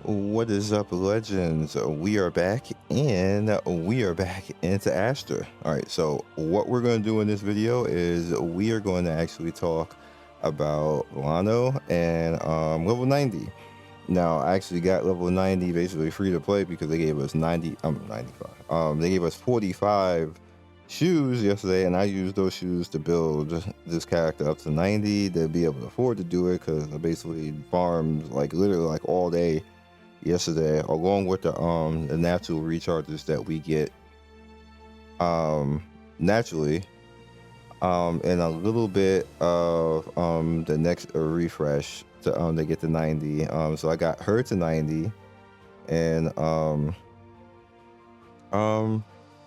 What is up, legends? We are back, and we are back into Astra. All right, so what we're going to do in this video is we are going to actually talk about Veleno and level 90. Now, I actually got level 90 basically free to play because they gave us 95. They gave us 45 shoes yesterday, and I used those shoes to build this character up to 90 to be able to afford to do it because I basically farmed like literally like all day yesterday, along with the natural recharges that we get naturally, and a little bit of the next refresh to get to 90. So I got her to 90, and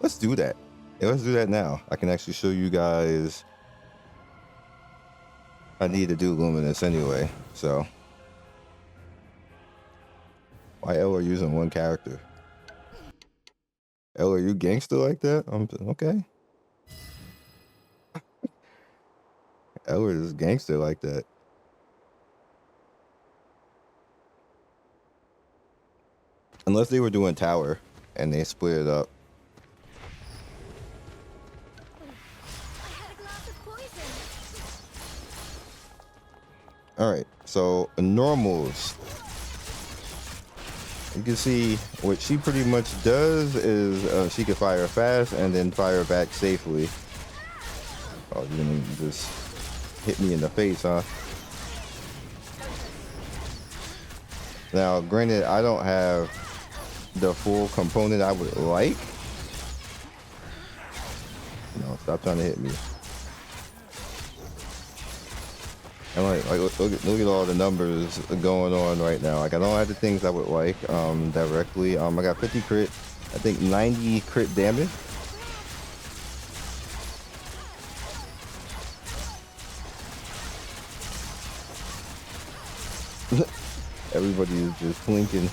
let's do that. Yeah, let's do that now. I can actually show you guys. I need to do Luminous anyway, so why L are using one character? L, are you gangster like that? Okay. L is gangster like that. Unless they were doing tower and they split it up. All right, so normals. You can see what she pretty much does is she can fire fast and then fire back safely. Oh, you didn't just hit me in the face, huh? Now, granted, I don't have the full component I would like. No, stop trying to hit me. And like look at all the numbers going on right now. Like, I don't have the things I would like directly. I got 50 crit, I think 90 crit damage. Everybody is just blinking.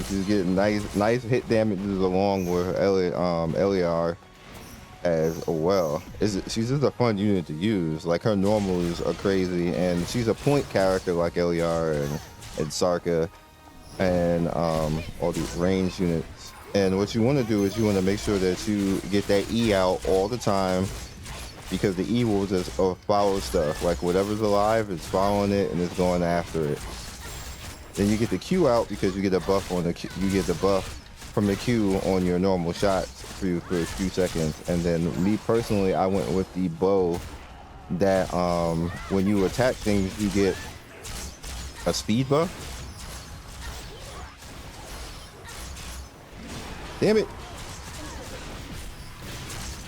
She's getting nice hit damages along with LER as well. She's just a fun unit to use. Like, her normals are crazy, and she's a point character like LER and Sarka and all these range units. And what you want to do is you want to make sure that you get that E out all the time, because the E will just follow stuff. Like, whatever's alive, it's following it and it's going after it. Then you get the Q out because you get a buff on the Q, you get the buff from the Q on your normal shots for a few seconds. And then me personally, I went with the bow that when you attack things, you get a speed buff. Damn it.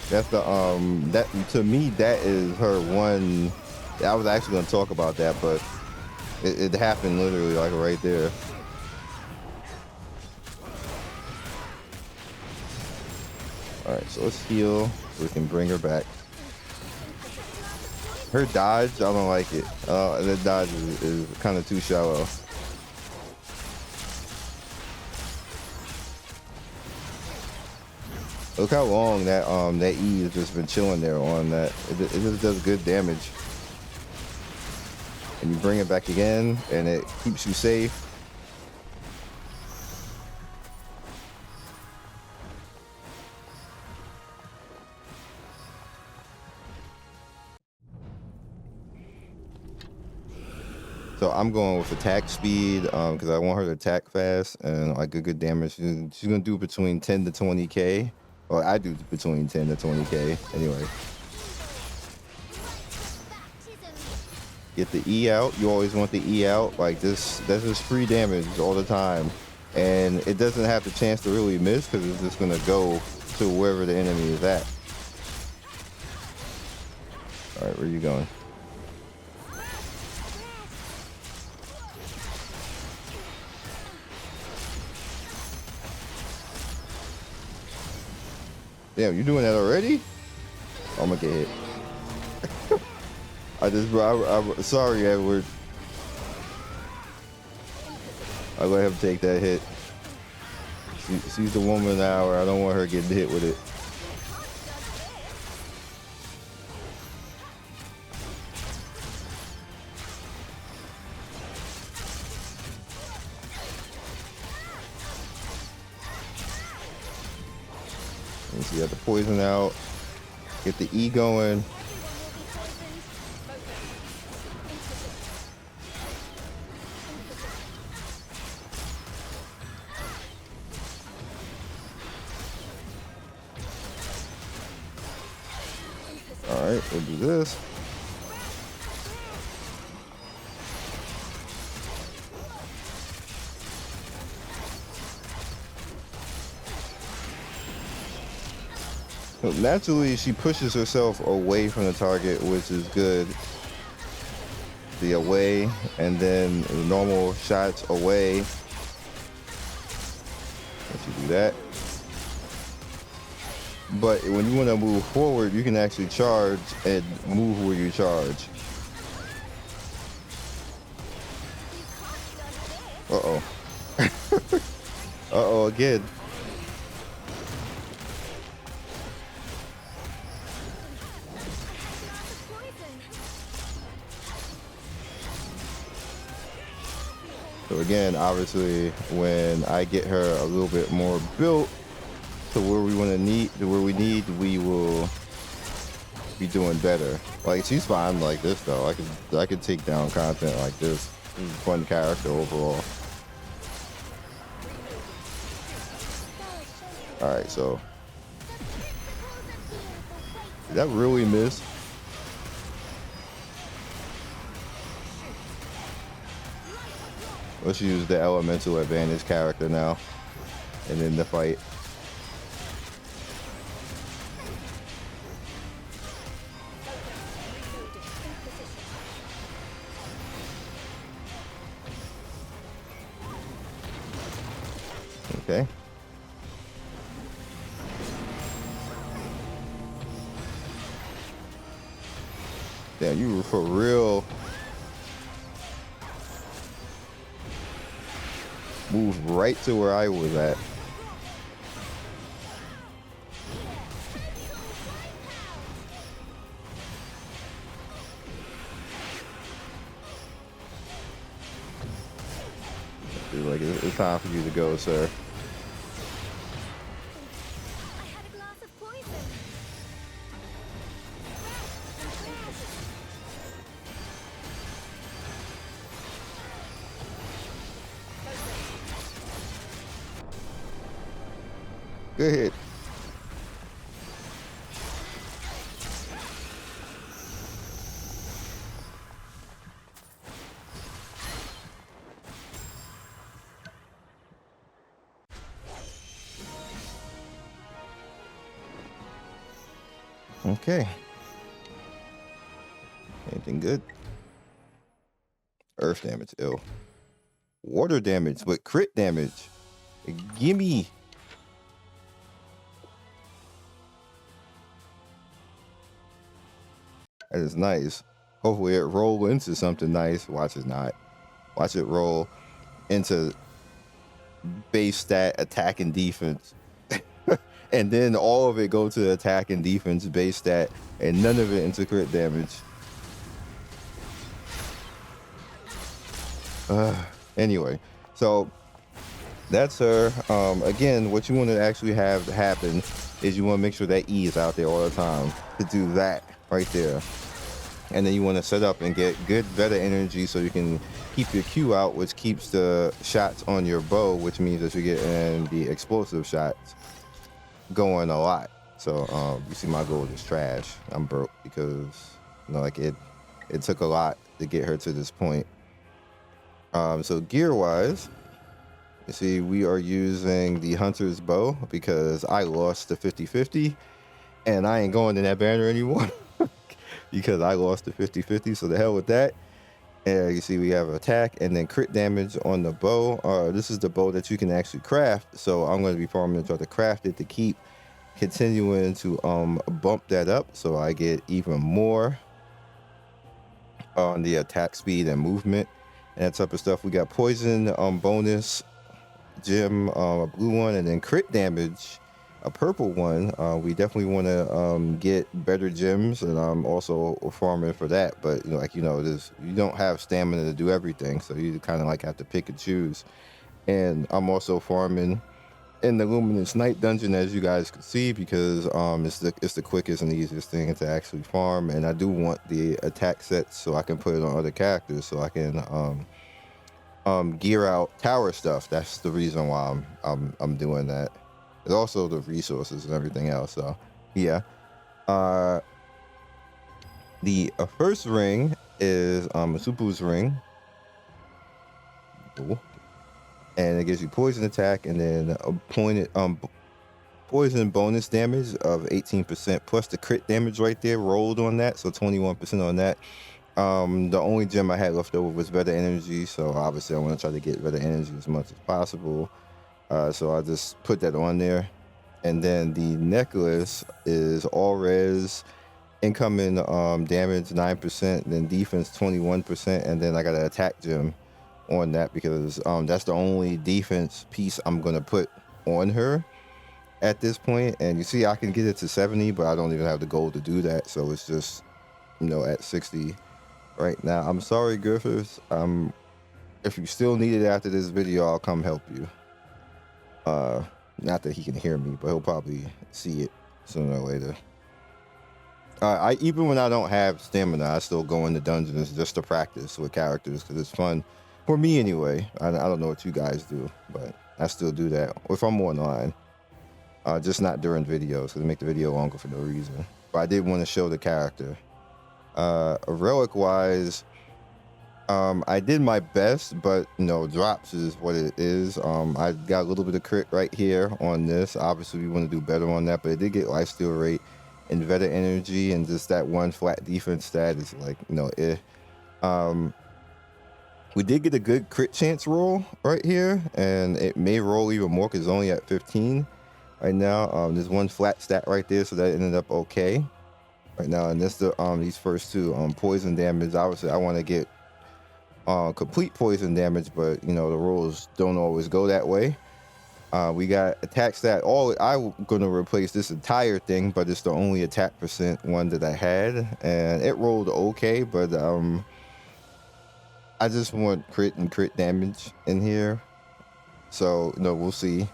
That's the that, to me, that is her one. I was actually going to talk about that, but it happened literally like right there. All right, so let's heal so we can bring her back. Her dodge, I don't like it. The dodge is kind of too shallow. Look how long that that E has just been chilling there on that. It just does good damage. And you bring it back again, and it keeps you safe. So I'm going with attack speed because I want her to attack fast and like good damage. She's gonna do between 10 to 20k. Well, I do between 10 to 20k anyway. Get the E out. You always want the E out. Like this, that's just free damage all the time, and it doesn't have the chance to really miss because it's just gonna go to wherever the enemy is at. All right, where are you going? Damn, you doing that already? Oh, I'm gonna get hit. I'm sorry, Edward. I let him take that hit. She's the woman of the hour. I don't want her getting hit with it. And so you have the poison out, get the E going. All right, we'll do this. So naturally, she pushes herself away from the target, which is good. The away, and then the normal shots away. If you do that. But when you want to move forward, you can actually charge and move where you charge. Uh-oh. Uh-oh, again. So again, obviously, when I get her a little bit more built to where we we will be doing better. Like, she's fine like this though. I could take down content like this. This is a fun character overall. All right, so did that really miss? Let's use the elemental advantage character now, and then the fight. Okay. Damn, you were for real. Moved right to where I was at. I feel like it's time for you to go, sir. Good hit. Okay. Anything good? Earth damage, ill. Water damage, but crit damage. Gimme. That is nice. Hopefully it roll into something nice. Watch it not. Watch it roll into base stat, attack, and defense. And then all of it go to attack and defense, base stat, and none of it into crit damage. Anyway, so that's her. Again, what you want to actually have happen is you want to make sure that E is out there all the time to do that right there. And then you want to set up and get good Veda energy so you can keep your Q out, which keeps the shots on your bow, which means that you're getting the explosive shots going a lot. So you see my gold is trash. I'm broke because, you know, like it took a lot to get her to this point. So gear wise, you see we are using the hunter's bow because I lost the 50-50 and I ain't going to that banner anymore. Because I lost the 50-50, so the hell with that. And you see we have attack and then crit damage on the bow. This is the bow that you can actually craft, so I'm going to be farming to try to craft it to keep continuing to bump that up so I get even more on the attack speed and movement and that type of stuff. We got poison bonus gem, a blue one, and then crit damage, a purple one. We definitely want to get better gems, and I'm also farming for that. But you know, like, you know, you don't have stamina to do everything, so you kind of like have to pick and choose. And I'm also farming in the Luminous Night dungeon, as you guys can see, because it's the quickest and easiest thing to actually farm. And I do want the attack sets so I can put it on other characters, so I can gear out tower stuff. That's the reason why I'm doing that. It's also the resources and everything else. So yeah. The first ring is Supu's ring. Cool. And it gives you poison attack and then a poison bonus damage of 18% plus the crit damage right there rolled on that, so 21% on that. The only gem I had left over was better energy, so obviously I want to try to get better energy as much as possible. So I just put that on there. And then the necklace is all res, incoming damage 9%, then defense 21%, and then I got an attack gem on that because that's the only defense piece I'm gonna put on her at this point. And you see I can get it to 70, but I don't even have the gold to do that, so it's just, you know, at 60 right now. I'm sorry, Griffiths. If you still need it after this video, I'll come help you. Not that he can hear me, but he'll probably see it sooner or later. I even when I don't have stamina, I still go into dungeons just to practice with characters because it's fun for me anyway. I don't know what you guys do, but I still do that if I'm online. Just not during videos because it make the video longer for no reason. But I did want to show the character. Relic wise, I did my best, but you know, drops is what it is. I got a little bit of crit right here on this. Obviously we want to do better on that, but it did get lifesteal rate and Veda energy, and just that one flat defense stat is like, you know, we did get a good crit chance roll right here, and it may roll even more because it's only at 15 right now. There's one flat stat right there, so that ended up okay right now. And this the these first two poison damage. Obviously I want to get complete poison damage, but you know, the rolls don't always go that way. We got attack stat. I'm gonna replace this entire thing, but it's the only attack percent one that I had, and it rolled okay, but I just want crit and crit damage in here, so no, we'll see.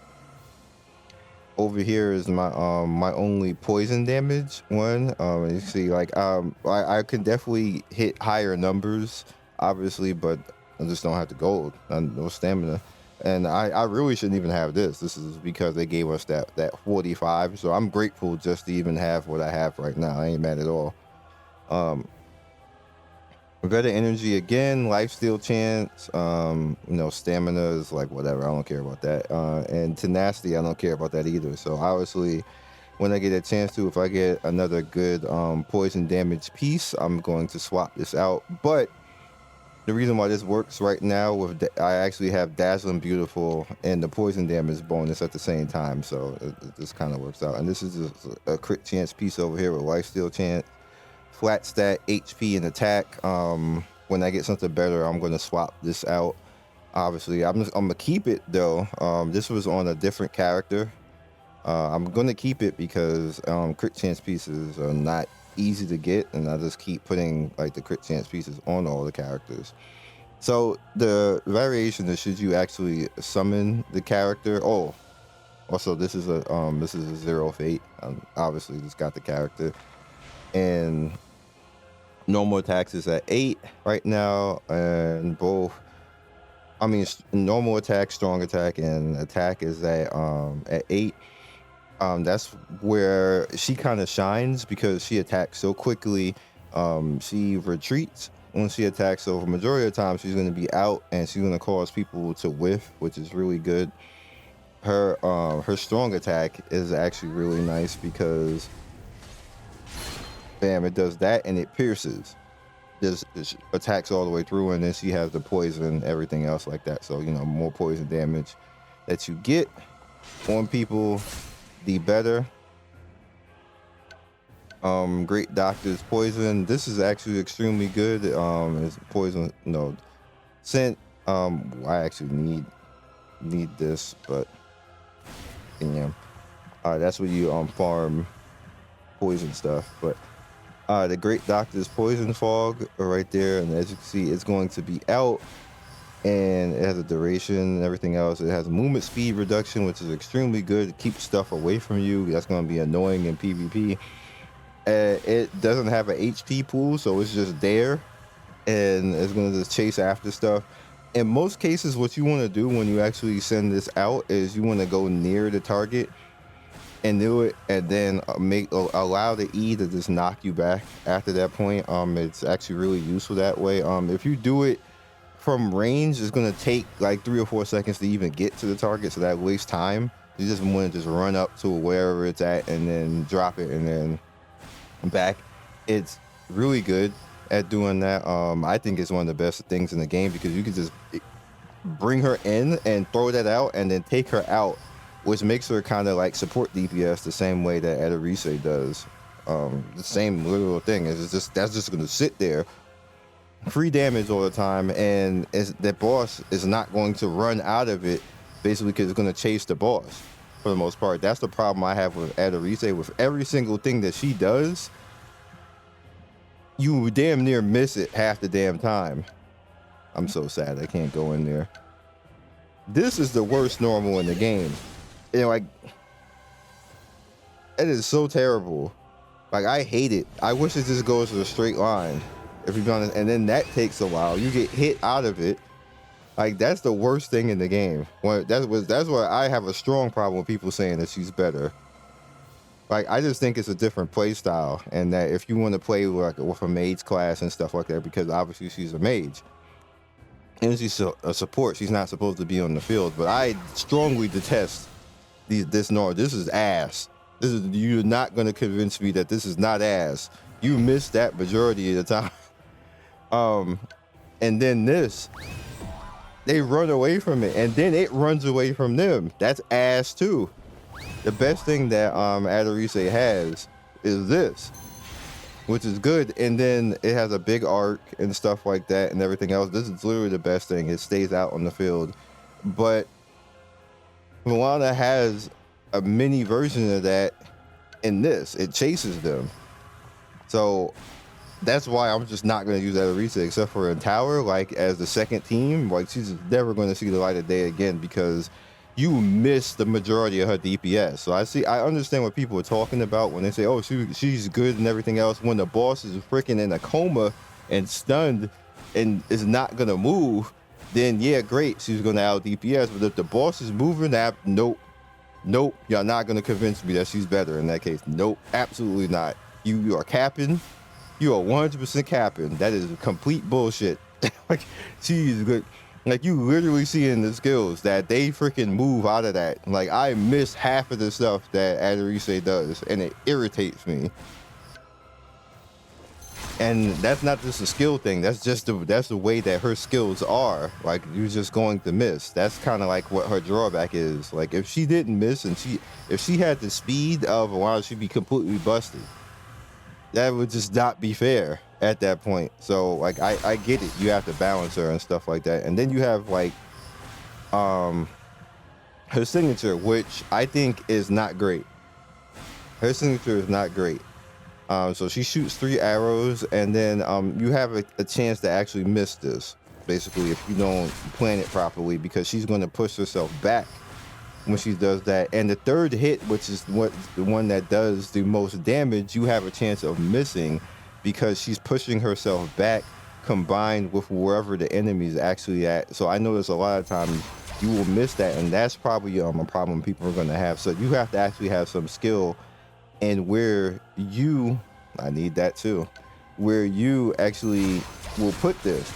Over here is my my only poison damage one. You see, like I can definitely hit higher numbers, obviously, but I just don't have the gold, no stamina. And I really shouldn't even have this. This is because they gave us that 45. So I'm grateful just to even have what I have right now. I ain't mad at all. Better energy again, lifesteal chance. You know, stamina is like whatever. I don't care about that. And tenacity, I don't care about that either. So obviously, when I get a chance to, if I get another good poison damage piece, I'm going to swap this out. But the reason why this works right now with I actually have Dazzling Beautiful and the poison damage bonus at the same time, so it just kind of works out. And this is just a crit chance piece over here with lifesteal chance, flat stat, HP, and attack. When I get something better, I'm going to swap this out. Obviously, I'm gonna keep it though. This was on a different character. I'm gonna keep it because crit chance pieces are not easy to get, and I just keep putting like the crit chance pieces on all the characters. So the variation is, should you actually summon the character? Oh, also this is a 0 fate. Obviously just got the character, and normal attacks is at 8 right now, and both, I mean, normal attack, strong attack, and attack is at 8. That's where she kind of shines because she attacks so quickly. She retreats when she attacks, so for majority of the time she's going to be out and she's going to cause people to whiff, which is really good. Her strong attack is actually really nice because bam, it does that and it pierces. Just attacks all the way through, and then she has the poison, everything else like that. So you know, more poison damage that you get on people, the better. Great Doctor's poison. This is actually extremely good. It's poison, no scent. I actually need this, but yeah, that's where you farm poison stuff. But the Great Doctor's poison fog right there, and as you can see, it's going to be out and it has a duration and everything else. It has a movement speed reduction, which is extremely good to keep stuff away from you. That's going to be annoying in PvP. It doesn't have an HP pool, so it's just there, and it's going to just chase after stuff. In most cases, what you want to do when you actually send this out is you want to go near the target and do it, and then allow the E to just knock you back after that point. It's actually really useful that way. If you do it from range, it's going to take like 3 or 4 seconds to even get to the target, so that wastes time. You just want to just run up to wherever it's at and then drop it and then back. It's really good at doing that. I think it's one of the best things in the game, because you can just bring her in and throw that out and then take her out, which makes her kind of like support DPS the same way that Adarise does. The same literal thing. It's just, that's just going to sit there, free damage all the time, and the boss is not going to run out of it, basically, because it's going to chase the boss for the most part. That's the problem I have with Adarise. With every single thing that she does, you damn near miss it half the damn time. I'm so sad I can't go in there. This is the worst normal in the game. And like, it is so terrible. Like, I hate it. I wish it just goes to a straight line, if you're honest, and then that takes a while. You get hit out of it. Like, that's the worst thing in the game. That's why I have a strong problem with people saying that she's better. Like, I just think it's a different play style, and that if you want to play with a mage class and stuff like that, because obviously she's a mage and she's a support, she's not supposed to be on the field. But I strongly detest this Nord. This is ass. You're not going to convince me that this is not ass. You miss that majority of the time. And then this, they run away from it, and then it runs away from them. That's ass too. The best thing that Adarise has is this, which is good, and then it has a big arc and stuff like that and everything else. This is literally the best thing. It stays out on the field. But Veleno has a mini version of that in this. It chases them. So that's why I'm just not going to use Adarise except for in tower, like as the second team. Like, she's never going to see the light of day again, because you miss the majority of her DPS. So I understand what people are talking about when they say, oh, she's good and everything else. When the boss is freaking in a coma and stunned and is not gonna move, then yeah, great, she's gonna out DPS. But if the boss is moving, nope, y'all not gonna convince me that she's better in that case. Nope, absolutely not. You are capping. You are 100% capping. That is complete bullshit. Like, she's good. Like, you literally see in the skills that they freaking move out of that. Like, I miss half of the stuff that Adarise does, and it irritates me. And that's not just a skill thing. That's the way that her skills are. Like, you're just going to miss. That's kind of like what her drawback is. Like, if she didn't miss and if she had the speed of Veleno, she'd be completely busted. That would just not be fair at that point. So like, I get it, you have to balance her and stuff like that. And then you have like her signature, which I think is not great. Her signature is not great. So she shoots 3 arrows, and then you have a chance to actually miss this, basically, if you don't plan it properly, because she's going to push herself back when she does that. And the third hit, which is the one that does the most damage, you have a chance of missing, because she's pushing herself back combined with wherever the enemy is actually at. So I notice a lot of times you will miss that, and that's probably a problem people are going to have. So you have to actually have some skill in where you, I need that too, where you actually will put this.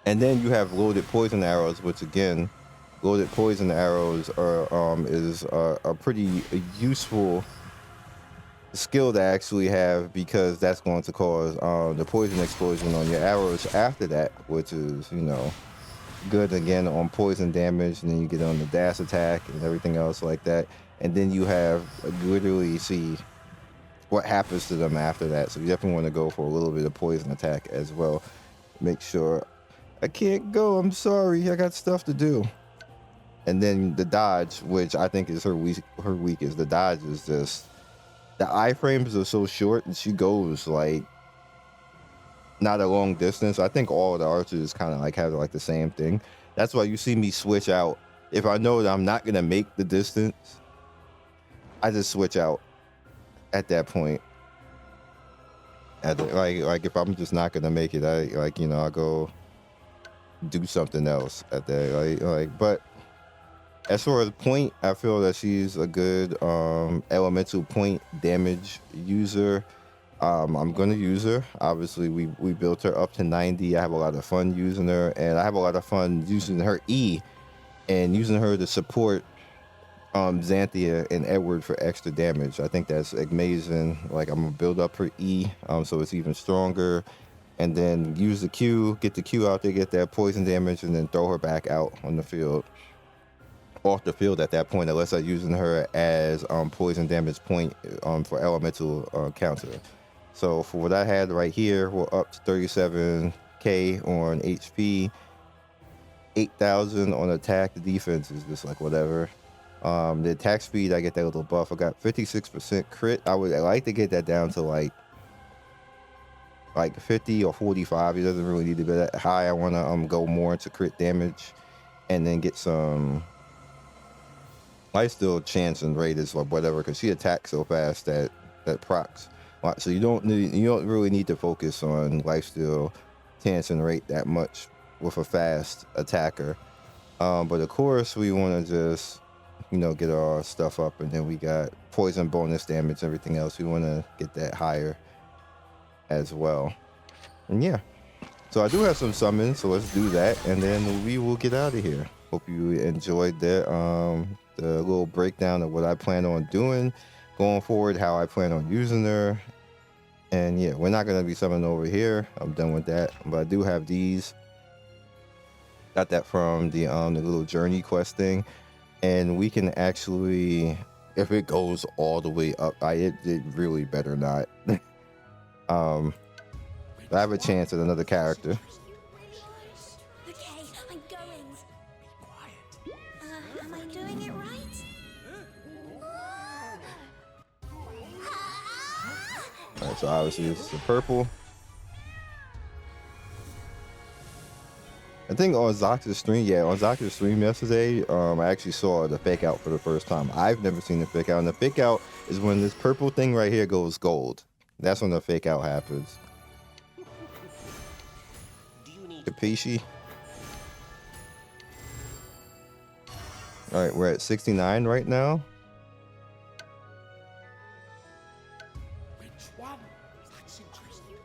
And then you have loaded poison arrows, which again, loaded poison arrows is a pretty useful skill to actually have, because that's going to cause the poison explosion on your arrows after that, which is, you know, good again on poison damage. And then you get on the dash attack and everything else like that. And then you have literally see what happens to them after that. So you definitely want to go for a little bit of poison attack as well. Make sure I can't go. I'm sorry. I got stuff to do. And then the dodge, which I think is her weakest. The dodge is just, the iframes are so short, and she goes like not a long distance. I think all of the archers kind of like have like the same thing. That's why you see me switch out. If I know that I'm not gonna make the distance, I just switch out at that point. Like if I'm just not gonna make it, I go do something else at that. But as far as point, I feel that she's a good elemental point damage user. I'm gonna use her. Obviously, we built her up to 90. I have a lot of fun using her, and I have a lot of fun using her E and using her to support Xanthia and Edward for extra damage. I think that's amazing. Like, I'm gonna build up her E, so it's even stronger, and then use the Q, get the Q out there, get that poison damage, and then throw her back out on the field, off the field at that point, unless I'm using her as poison damage point for elemental counter. So for what I had right here, we're up to 37k on HP, 8,000 on attack. The defense is just like whatever. The attack speed, I get that little buff. I got 56% crit. I would like to get that down to like 50 or 45. It doesn't really need to be that high. I want to go more into crit damage, and then get some lifesteal chance and rate is or whatever, because she attacks so fast that procs. So you don't really need to focus on lifesteal chance and rate that much with a fast attacker. But of course we want to just get our stuff up, and then we got poison bonus damage, everything else. We want to get that higher as well. And yeah, so I do have some summons, so let's do that, and then we will get out of here. Hope you enjoyed that the little breakdown of what I plan on doing going forward, how I plan on using her. And yeah, we're not going to be summoning over here. I'm done with that, but I do have these. Got that from the little journey quest thing, and we can actually, if it goes all the way up, it really better not. I have a chance at another character. Okay, I'm going. Be quiet. Am I doing it right? All right, so obviously this is the purple. I think on Zox's stream, yesterday, I actually saw the fake out for the first time. I've never seen the fake out, and the fake out is when this purple thing right here goes gold. That's when the fake out happens. Capisci. All right, we're at 69 right now. Which one? That's interesting.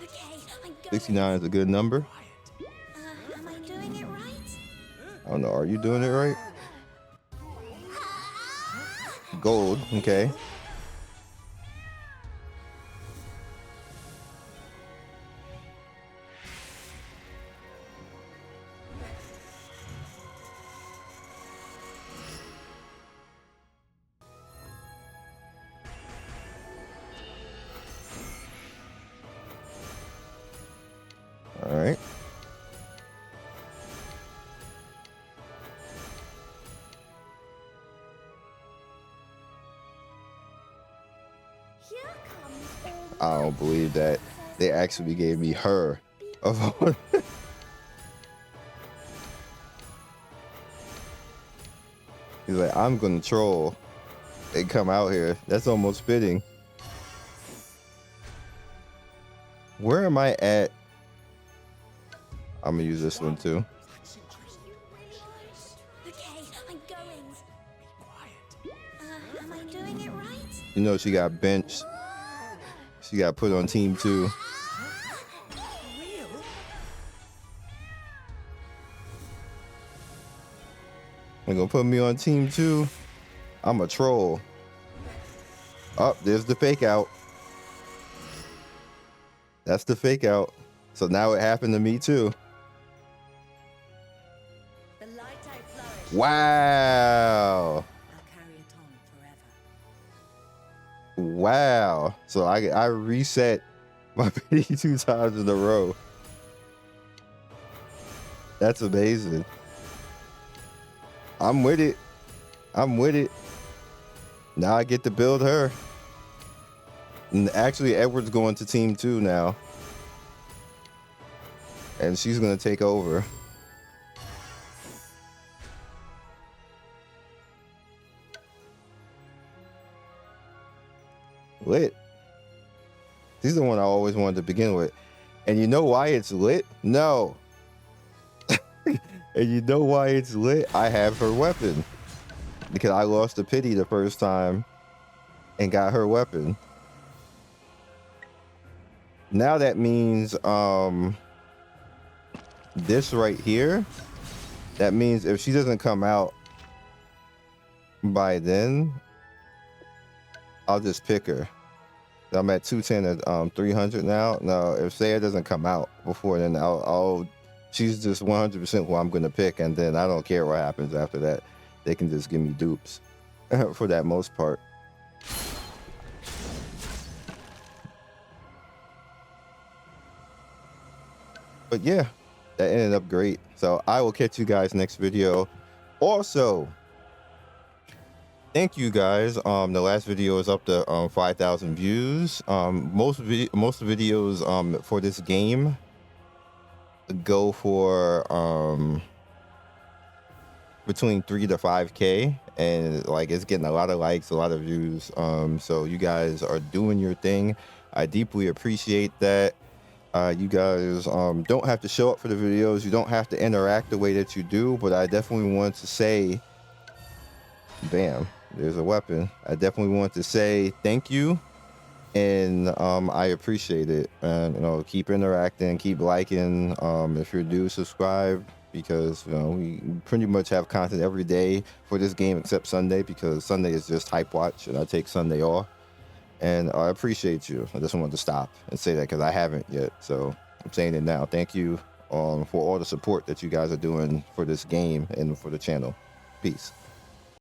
Okay, I'm going. 69 is a good number. Am I doing it right? I don't know. Are you doing it right? Gold. Okay. All right. Here comes I don't believe that they actually gave me her. He's like, I'm gonna troll and come out here. That's almost fitting. Where am I at? I'm gonna use this one too. Okay, I'm going. Be quiet. Am I doing it right? You know, she got benched. She got put on team 2. They're gonna put me on team 2. I'm a troll. Oh, there's the fake out. That's the fake out. So now it happened to me too. The light I flourish. Wow. I'll carry it on forever. Wow. So I reset my pity 2 times in a row. That's amazing. I'm with it. I'm with it. Now I get to build her. And actually, Edward's going to team 2 now. and she's gonna take over. Lit. She's the one I always wanted to begin with. And you know why it's lit? No. And you know why it's lit? I have her weapon. Because I lost the pity the first time and got her weapon. Now that means this right here, that means if she doesn't come out by then, I'll just pick her. I'm at 210 at 300 now. No, if Saya doesn't come out before then, she's just 100% who I'm gonna pick, and then I don't care what happens after that. They can just give me dupes for that most part. But yeah, that ended up great. So I will catch you guys next video. Also, thank you guys. The last video is up to 5,000 views. Most videos for this game go for between 3 to 5K, and like it's getting a lot of likes, a lot of views. So you guys are doing your thing. I deeply appreciate that. You guys don't have to show up for the videos. You don't have to interact the way that you do, but I definitely want to say, bam, there's a weapon. I definitely want to say thank you, and I appreciate it. And you know, keep interacting, keep liking. If you're new, subscribe, because you know we pretty much have content every day for this game except Sunday, because Sunday is just hype watch, and I take Sunday off. And I appreciate you. I just wanted to stop and say that because I haven't yet. So I'm saying it now. Thank you for all the support that you guys are doing for this game and for the channel. Peace.